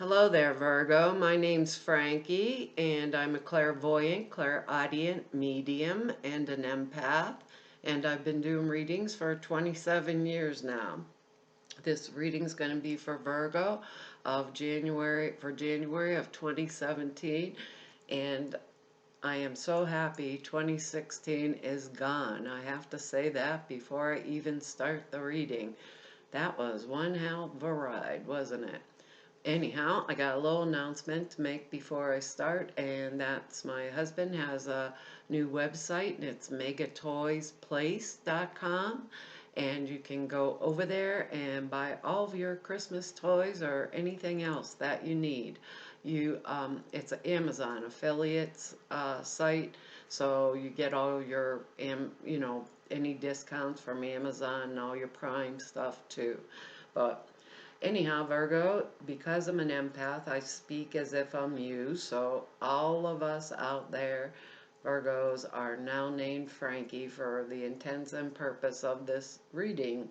Hello there, Virgo. My name's Frankie, and I'm a clairvoyant, clairaudient, medium, and an empath. And I've been doing readings for 27 years now. This reading's going to be for Virgo for January of 2017. And I am so happy 2016 is gone. I have to say that before I even start the reading. That was one hell of a ride, wasn't it? Anyhow, I got a little announcement to make before I start, and that's my husband has a new website, and it's megatoysplace.com, and you can go over there and buy all of your Christmas toys or anything else that you need. It's an Amazon affiliates site, so you get all your any discounts from Amazon and all your Prime stuff too. But anyhow, Virgo, because I'm an empath, I speak as if I'm you. So all of us out there, Virgos, are now named Frankie for the intents and purpose of this reading.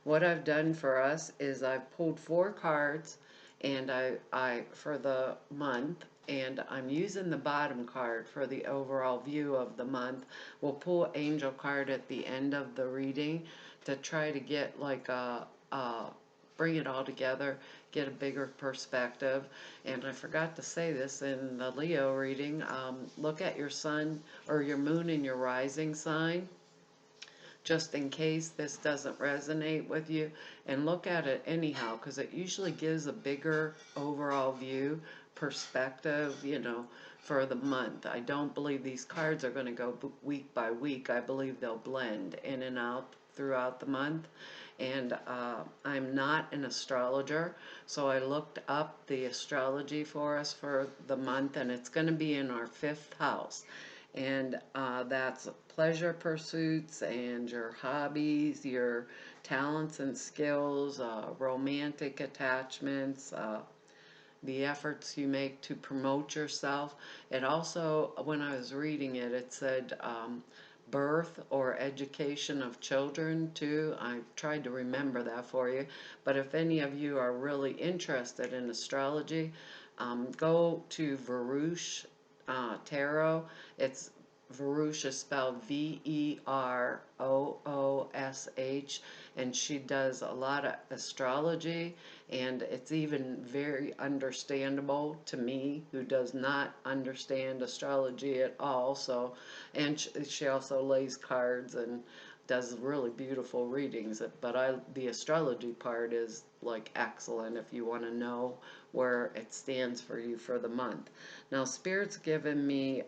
What I've done for us is I've pulled 4 cards, and I for the month, and I'm using the bottom card for the overall view of the month. We'll pull angel card at the end of the reading to try to get like a bring it all together, get a bigger perspective. And I forgot to say this in the Leo reading, look at your sun or your moon and your rising sign, just in case this doesn't resonate with you, and look at it anyhow, because it usually gives a bigger overall view, perspective, for the month. I don't believe these cards are going to go week by week. I believe they'll blend in and out throughout the month. And I'm not an astrologer, so I looked up the astrology for us for the month, and it's going to be in our 5th house. And that's pleasure pursuits and your hobbies, your talents and skills, romantic attachments, the efforts you make to promote yourself. It also, when I was reading it, it said birth or education of children too. I tried to remember that for you. But if any of you are really interested in astrology, go to Verush Tarot. It's Verush is spelled Veroosh, and she does a lot of astrology, and it's even very understandable to me, who does not understand astrology at all. So, and she also lays cards and does really beautiful readings. But the astrology part is like excellent if you want to know where it stands for you for the month. Now, Spirit's given me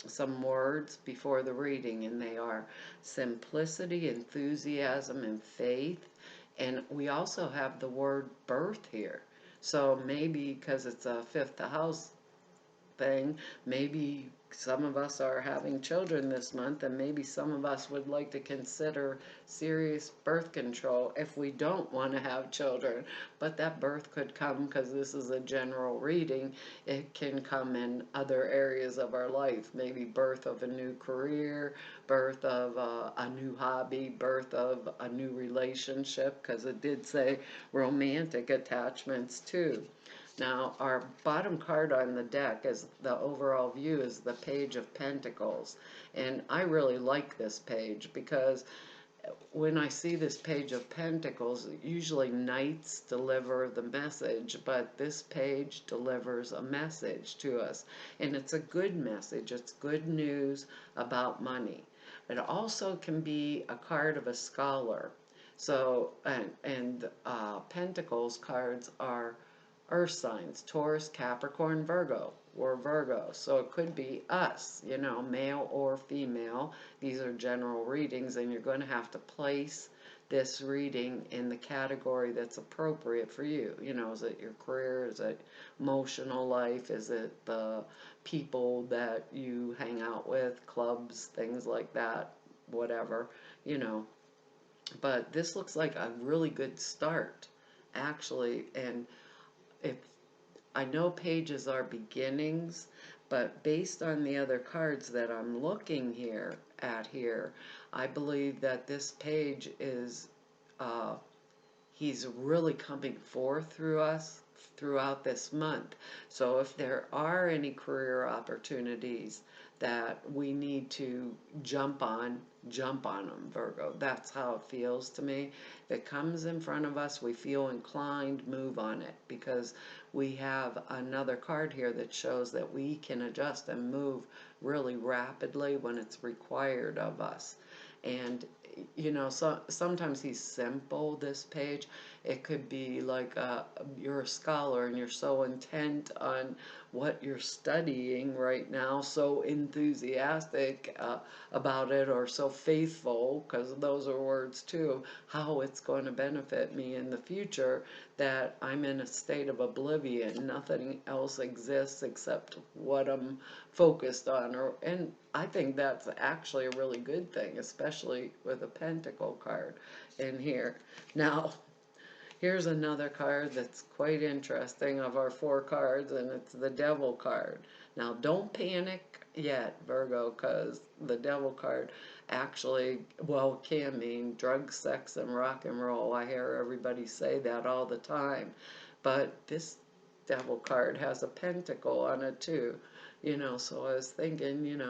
some words before the reading, and they are simplicity, enthusiasm, and faith. And we also have the word birth here. So maybe because it's a 5th house thing, maybe some of us are having children this month, and maybe some of us would like to consider serious birth control if we don't want to have children. But that birth could come, because this is a general reading, it can come in other areas of our life. Maybe birth of a new career, birth of a new hobby, birth of a new relationship, because it did say romantic attachments too. Now, our bottom card on the deck, is the overall view, is the Page of Pentacles. And I really like this page, because when I see this Page of Pentacles, usually knights deliver the message, but this page delivers a message to us. And it's a good message. It's good news about money. It also can be a card of a scholar. So, and Pentacles cards are earth signs: Taurus, Capricorn, Virgo. We're Virgo, so it could be us, male or female. These are general readings, and you're going to have to place this reading in the category that's appropriate for you. Is it your career? Is it emotional life? Is it the people that you hang out with, clubs, things like that, whatever, you know. But this looks like a really good start, actually. And if I know pages are beginnings, but based on the other cards that I'm looking here, I believe that this page is, he's really coming forth through us throughout this month. So if there are any career opportunities that we need to jump on them, Virgo. That's how it feels to me. If it comes in front of us, we feel inclined, move on it, because we have another card here that shows that we can adjust and move really rapidly when it's required of us. And so sometimes he's simple, this page. It could be like you're a scholar and you're so intent on what you're studying right now, so enthusiastic about it, or so faithful, because those are words too, how it's going to benefit me in the future, that I'm in a state of oblivion. Nothing else exists except what I'm focused on. And I think that's actually a really good thing, especially with a pentacle card in here. Now, here's another card that's quite interesting of our 4 cards, and it's the Devil card. Now, don't panic yet, Virgo, because the Devil card actually, well, can mean drugs, sex, and rock and roll. I hear everybody say that all the time. But this Devil card has a pentacle on it too. So I was thinking,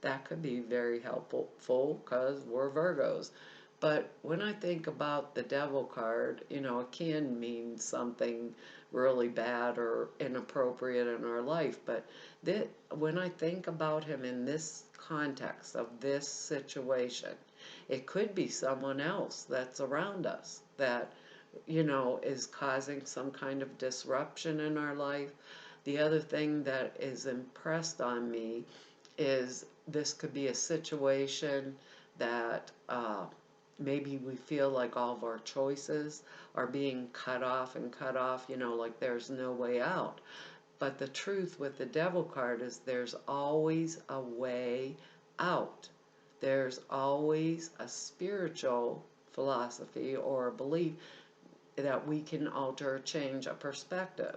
that could be very helpful because we're Virgos. But when I think about the Devil card, it can mean something really bad or inappropriate in our life. But when I think about him in this context of this situation, it could be someone else that's around us that, is causing some kind of disruption in our life. The other thing that is impressed on me is this could be a situation that maybe we feel like all of our choices are being cut off and cut off, like there's no way out. But the truth with the Devil card is there's always a way out. There's always a spiritual philosophy or a belief that we can alter or change a perspective.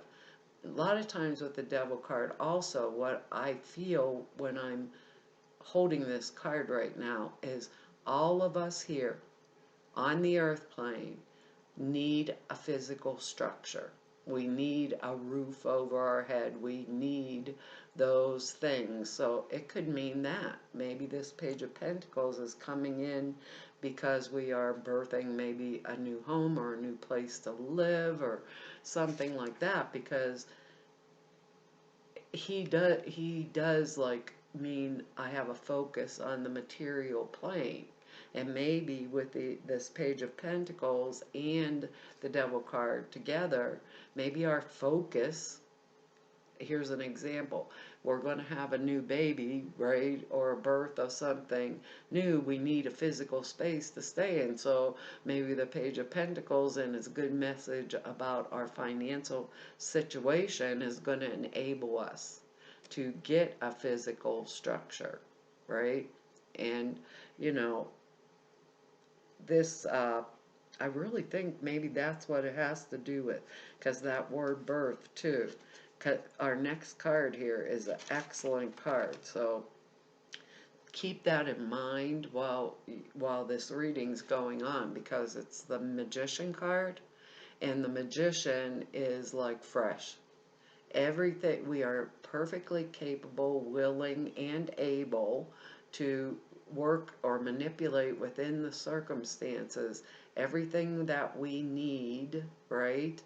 A lot of times with the Devil card, also, what I feel when I'm holding this card right now is all of us here on the earth plane need a physical structure. We need a roof over our head. We need those things. So it could mean that. Maybe this Page of Pentacles is coming in because we are birthing maybe a new home or a new place to live or something like that, because he does like mean I have a focus on the material plane. And maybe with this Page of Pentacles and the Devil card together, maybe our focus, here's an example, we're going to have a new baby, right, or a birth of something new. We need a physical space to stay in. So maybe the Page of Pentacles and its good message about our financial situation is going to enable us to get a physical structure, right? And this I really think maybe that's what it has to do with, because that word birth too. Our next card here is an excellent card, so keep that in mind while this reading's going on, because it's the Magician card, and the Magician is like fresh. Everything, we are perfectly capable, willing, and able to work or manipulate within the circumstances everything that we need, right,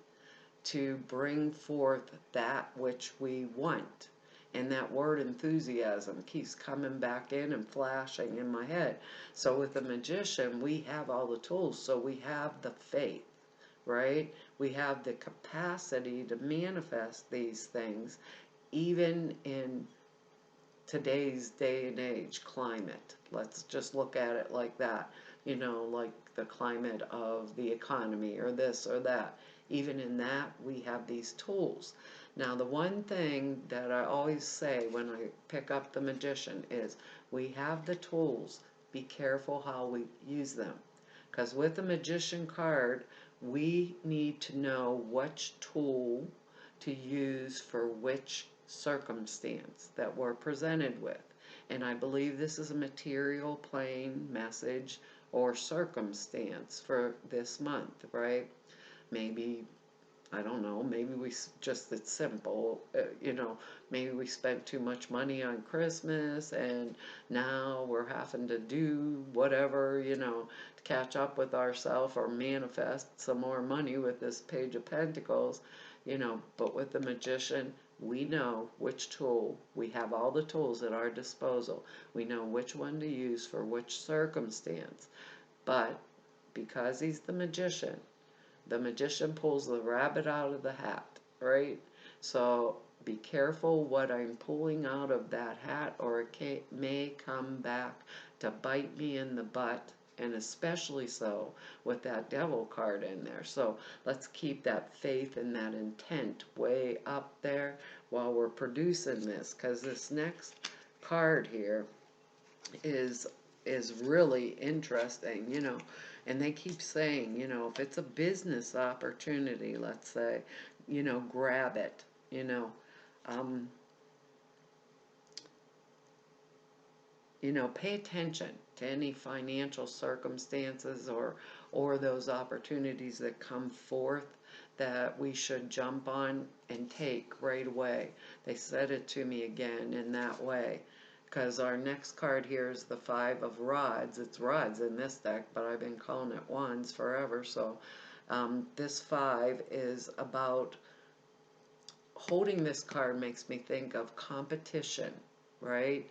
to bring forth that which we want. And that word enthusiasm keeps coming back in and flashing in my head. So with the Magician, we have all the tools. So we have the faith, right? We have the capacity to manifest these things, even in today's day and age climate. Let's just look at it like that, like the climate of the economy or this or that. Even in that, we have these tools. Now, the one thing that I always say when I pick up the Magician is we have the tools. Be careful how we use them. Because with the Magician card, we need to know which tool to use for which circumstance that we're presented with. And I believe this is a material plane message or circumstance for this month, right? Maybe I don't know, maybe just, it's simple, maybe we spent too much money on Christmas and now we're having to do whatever, to catch up with ourselves or manifest some more money with this Page of Pentacles, but with the Magician, we know which tool, we have all the tools at our disposal. We know which one to use for which circumstance. But because he's the magician pulls the rabbit out of the hat, right? So be careful what I'm pulling out of that hat, or it may come back to bite me in the butt, and especially so with that devil card in there. So let's keep that faith and that intent way up there while we're producing this, because this next card here is really interesting, and they keep saying, if it's a business opportunity, let's say, grab it, um, pay attention to any financial circumstances or those opportunities that come forth that we should jump on and take right away. They said it to me again in that way. Because our next card here is the Five of Rods. It's rods in this deck, but I've been calling it wands forever. So this five is about, holding this card makes me think of competition, right?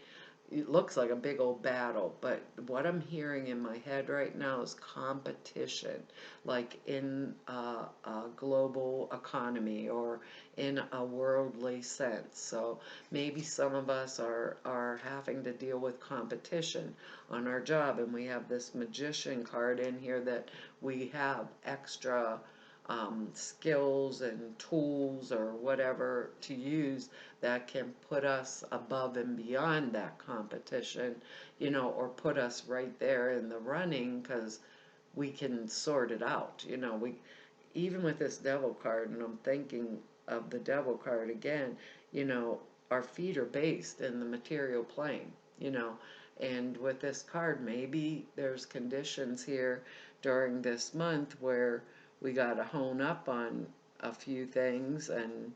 It looks like a big old battle, but what I'm hearing in my head right now is competition, like in a global economy or in a worldly sense. So maybe some of us are having to deal with competition on our job, and we have this Magician card in here that we have extra skills and tools or whatever to use that can put us above and beyond that competition, or put us right there in the running because we can sort it out. We, even with this devil card, and I'm thinking of the devil card again, our feet are based in the material plane, and with this card, maybe there's conditions here during this month where we got to hone up on a few things and,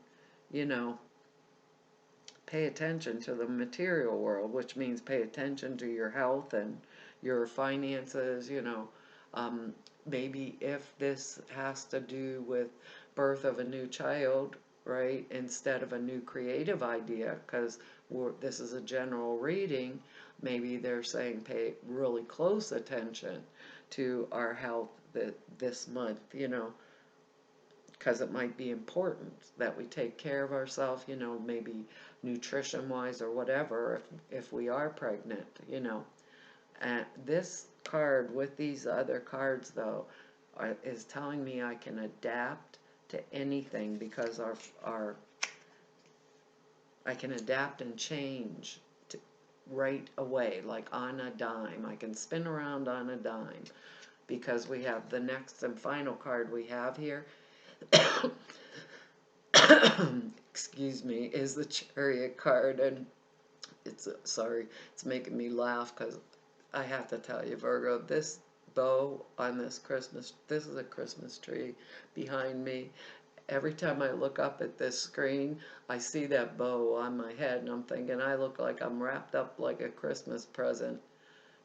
pay attention to the material world, which means pay attention to your health and your finances, maybe if this has to do with birth of a new child, right, instead of a new creative idea, because this is a general reading, maybe they're saying pay really close attention to our health this month, because it might be important that we take care of ourselves, maybe nutrition wise or whatever, if we are pregnant, And this card with these other cards though is telling me I can adapt to anything, because I can adapt and change right away, like on a dime. I can spin around on a dime, because we have the next and final card we have here excuse me, is the Chariot card, and it's making me laugh because I have to tell you, Virgo, this bow on this is a Christmas tree behind me. Every time I look up at this screen, I see that bow on my head, and I'm thinking I look like I'm wrapped up like a Christmas present.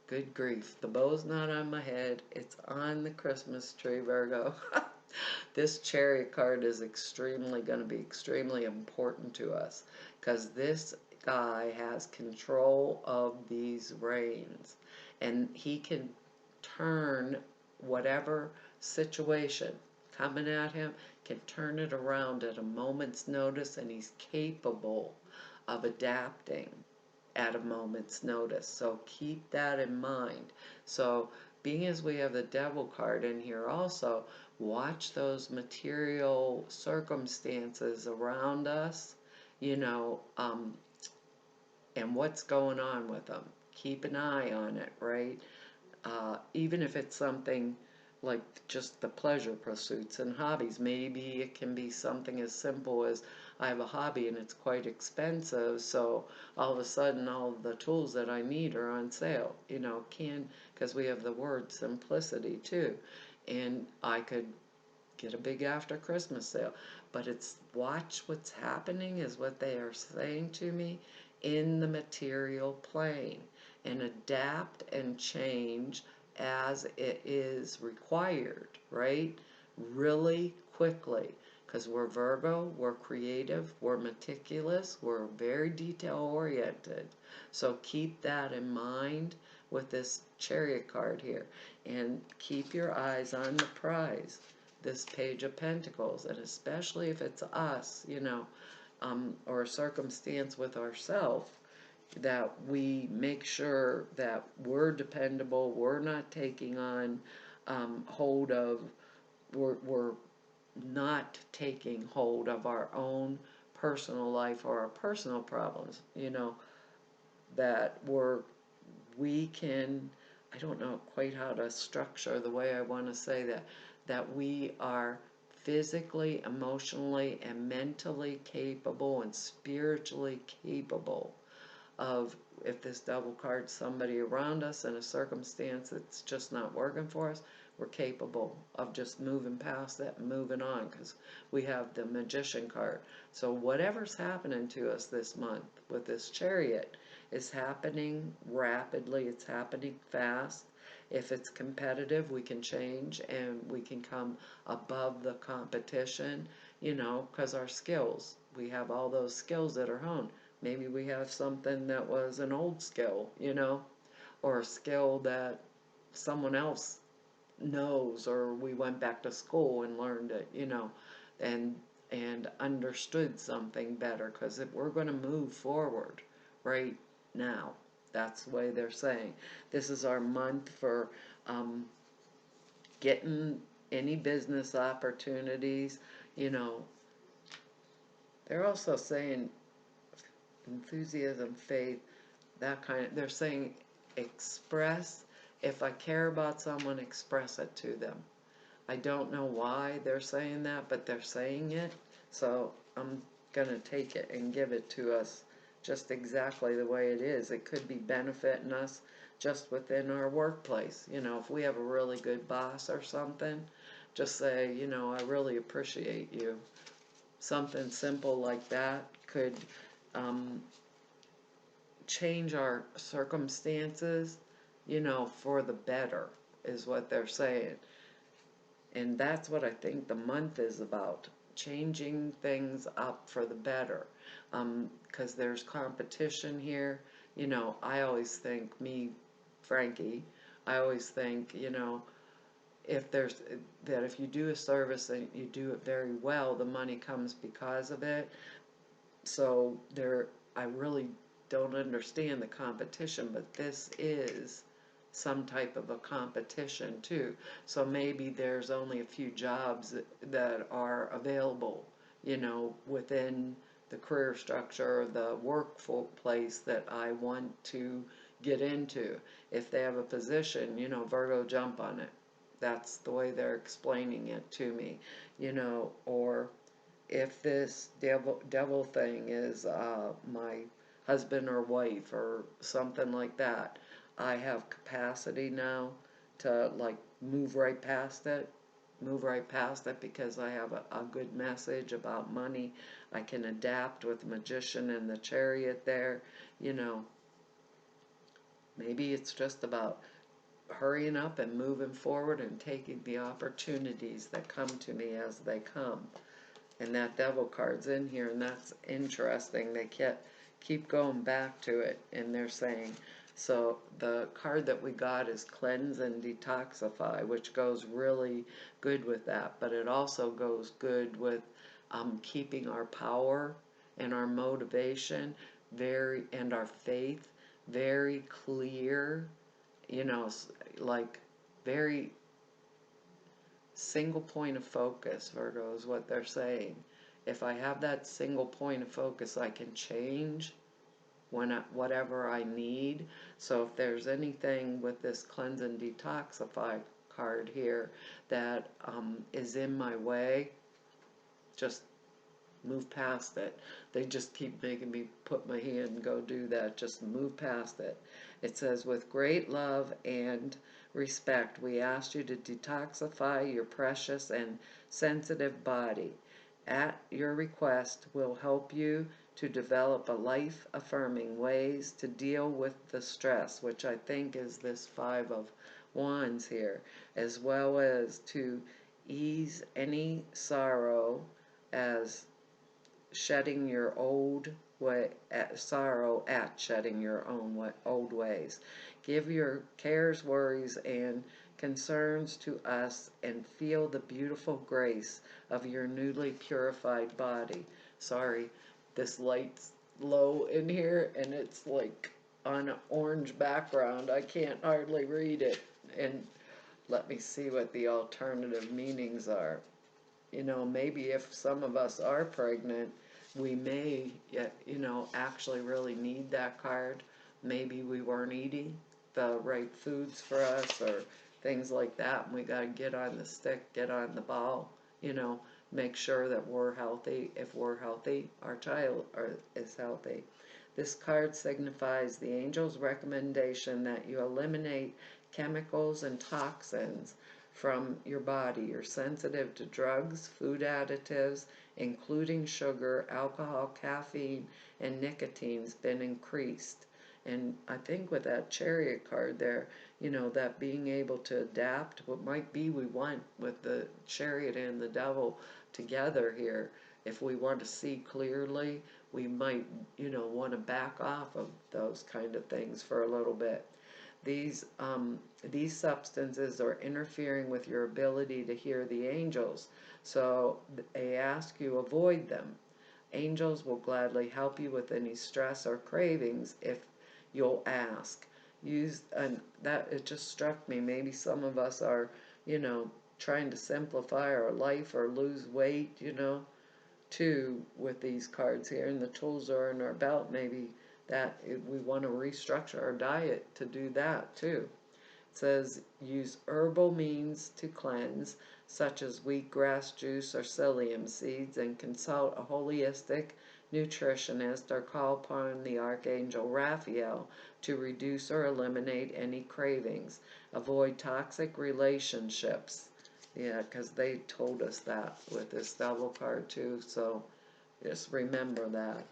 Good grief, the bow's not on my head, it's on the Christmas tree, Virgo. This Chariot card is going to be extremely important to us, because this guy has control of these reins, and he can turn whatever situation coming at him, can turn it around at a moment's notice, and he's capable of adapting at a moment's notice. So keep that in mind. So being as we have the Devil card in here also, watch those material circumstances around us, and what's going on with them. Keep an eye on it, right? Even if it's something like just the pleasure pursuits and hobbies. Maybe it can be something as simple as, I have a hobby and it's quite expensive, so all of a sudden all of the tools that I need are on sale, because we have the word simplicity too. And I could get a big after Christmas sale. But it's watch what's happening is what they are saying to me in the material plane, and adapt and change as it is required, right? Really quickly. Because we're Virgo, we're creative, we're meticulous, we're very detail oriented. So keep that in mind with this chariot card here. And keep your eyes on the prize, this Page of Pentacles. And especially if it's us, or a circumstance with ourselves, that we make sure that we're dependable, we're not taking on hold of, we're not taking hold of our own personal life or our personal problems, that we can, I don't know quite how to structure the way I want to say that we are physically, emotionally, and mentally capable and spiritually capable of, if this double card's somebody around us in a circumstance that's just not working for us, we're capable of just moving past that and moving on, because we have the Magician card. So whatever's happening to us this month with this chariot is happening rapidly, it's happening fast. If it's competitive, we can change and we can come above the competition, because our skills, we have all those skills that are honed. Maybe we have something that was an old skill, or a skill that someone else knows, or we went back to school and learned it, and understood something better, because if we're going to move forward right now, that's the way they're saying. This is our month for getting any business opportunities, They're also saying enthusiasm, faith, that kind of, they're saying express, if I care about someone, express it to them. I don't know why they're saying that, but they're saying it, so I'm going to take it and give it to us just exactly the way it is. It could be benefiting us just within our workplace. If we have a really good boss or something, just say, I really appreciate you. Something simple like that could change our circumstances, for the better, is what they're saying. And that's what I think the month is about, changing things up for the better. Because there's competition here. I always think, Frankie, I always think, if you do a service and you do it very well, the money comes because of it. So I really don't understand the competition, but this is some type of a competition too. So maybe there's only a few jobs that are available, within the career structure or the workplace that I want to get into. If they have a position, Virgo, jump on it. That's the way they're explaining it to me, or if this devil thing is my husband or wife or something like that, I have capacity now to move right past it, because I have a good message about money. I can adapt with the Magician and the Chariot there, maybe it's just about hurrying up and moving forward and taking the opportunities that come to me as they come. And that Devil card's in here, and that's interesting. They keep going back to it, and they're saying, so the card that we got is Cleanse and Detoxify, which goes really good with that, but it also goes good with keeping our power and our motivation and our faith very clear, very single point of focus. Virgo, is what they're saying. If I have that single point of focus, I can change whatever I need. So if there's anything with this Cleanse and Detoxify card here that is in my way, just move past it. They just keep making me put my hand and go do that. Just move past it. It says, with great love and respect. We ask you to detoxify your precious and sensitive body. At your request, we'll help you to develop a life-affirming ways to deal with the stress, which I think is this Five of Wands here, as well as to ease any sorrow as shedding your old way, sorrow at shedding your own old ways. Give your cares, worries, and concerns to us and feel the beautiful grace of your newly purified body. Sorry, this light's low in here and it's like on an orange background. I can't hardly read it. And let me see what the alternative meanings are. You know, maybe if some of us are pregnant, we may, actually really need that card. Maybe we weren't eating the right foods for us or things like that, and we got to get on the stick, get on the ball, make sure that we're healthy. If we're healthy, our child is healthy. This card signifies the angel's recommendation that you eliminate chemicals and toxins from your body. You're sensitive to drugs, food additives, including sugar, alcohol, caffeine, and nicotine's been increased. And I think with that chariot card there, that being able to adapt, what might be we want with the chariot and the devil together here. If we want to see clearly, we might, want to back off of those kind of things for a little bit. These substances are interfering with your ability to hear the angels, so they ask you avoid them. Angels will gladly help you with any stress or cravings if you'll ask. And that, it just struck me, maybe some of us are, trying to simplify our life or lose weight, too, with these cards here, and the tools are in our belt. Maybe that we want to restructure our diet to do that too. It says use herbal means to cleanse, such as wheatgrass juice or psyllium seeds, and consult a holistic nutritionist or call upon the Archangel Raphael to reduce or eliminate any cravings. Avoid toxic relationships. Yeah, because they told us that with this double card too, so just remember that.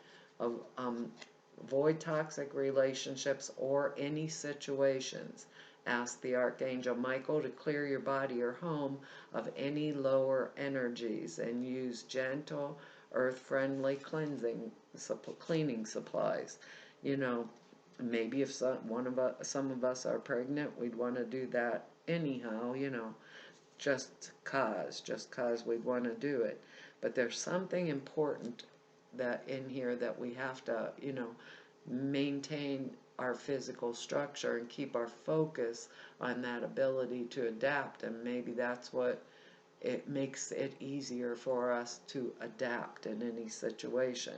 Avoid toxic relationships or any situations. Ask the Archangel Michael to clear your body or home of any lower energies and use gentle, earth-friendly cleaning supplies. Maybe if some of us are pregnant, we'd want to do that anyhow, just cause we'd want to do it. But there's something important that in here that we have to, maintain our physical structure and keep our focus on that ability to adapt, and maybe that's what it makes it easier for us to adapt in any situation,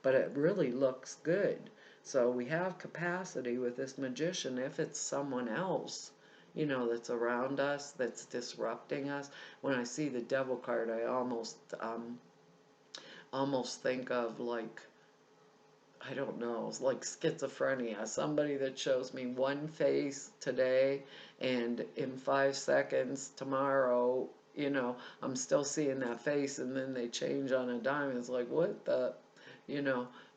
but it really looks good. So we have capacity with this magician. If it's someone else, that's around us, that's disrupting us. When I see the devil card, I almost think of, like, I don't know, it's like schizophrenia. Somebody that shows me one face today and in 5 seconds tomorrow, I'm still seeing that face, and then they change on a dime. It's like, what the,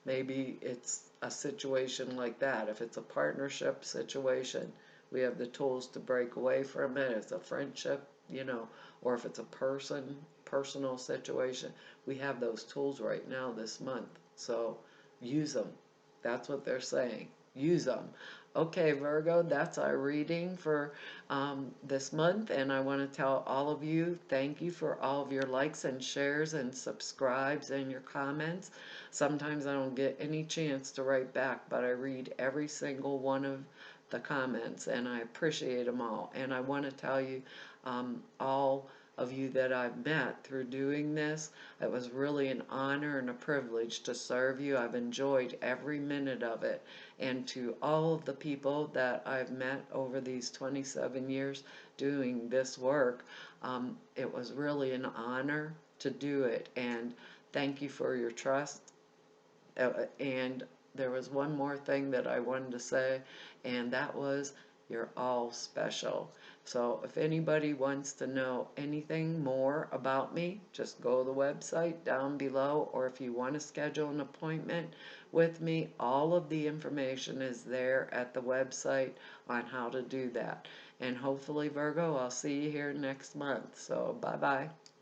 maybe it's a situation like that. If it's a partnership situation, we have the tools to break away from it. It's a friendship, or if it's a personal situation, we have those tools right now this month. So use them. That's what they're saying. Use them. Okay, Virgo, that's our reading for this month, and I want to tell all of you, thank you for all of your likes and shares and subscribes and your comments. Sometimes I don't get any chance to write back, but I read every single one of the comments, and I appreciate them all. And I want to tell you, all of you that I've met through doing this, it was really an honor and a privilege to serve you. I've enjoyed every minute of it. And to all of the people that I've met over these 27 years doing this work, it was really an honor to do it. And thank you for your trust. And there was one more thing that I wanted to say, and that was, You're all special. So if anybody wants to know anything more about me, just go to the website down below, or if you want to schedule an appointment with me, all of the information is there at the website on how to do that. And hopefully, Virgo, I'll see you here next month. So bye-bye.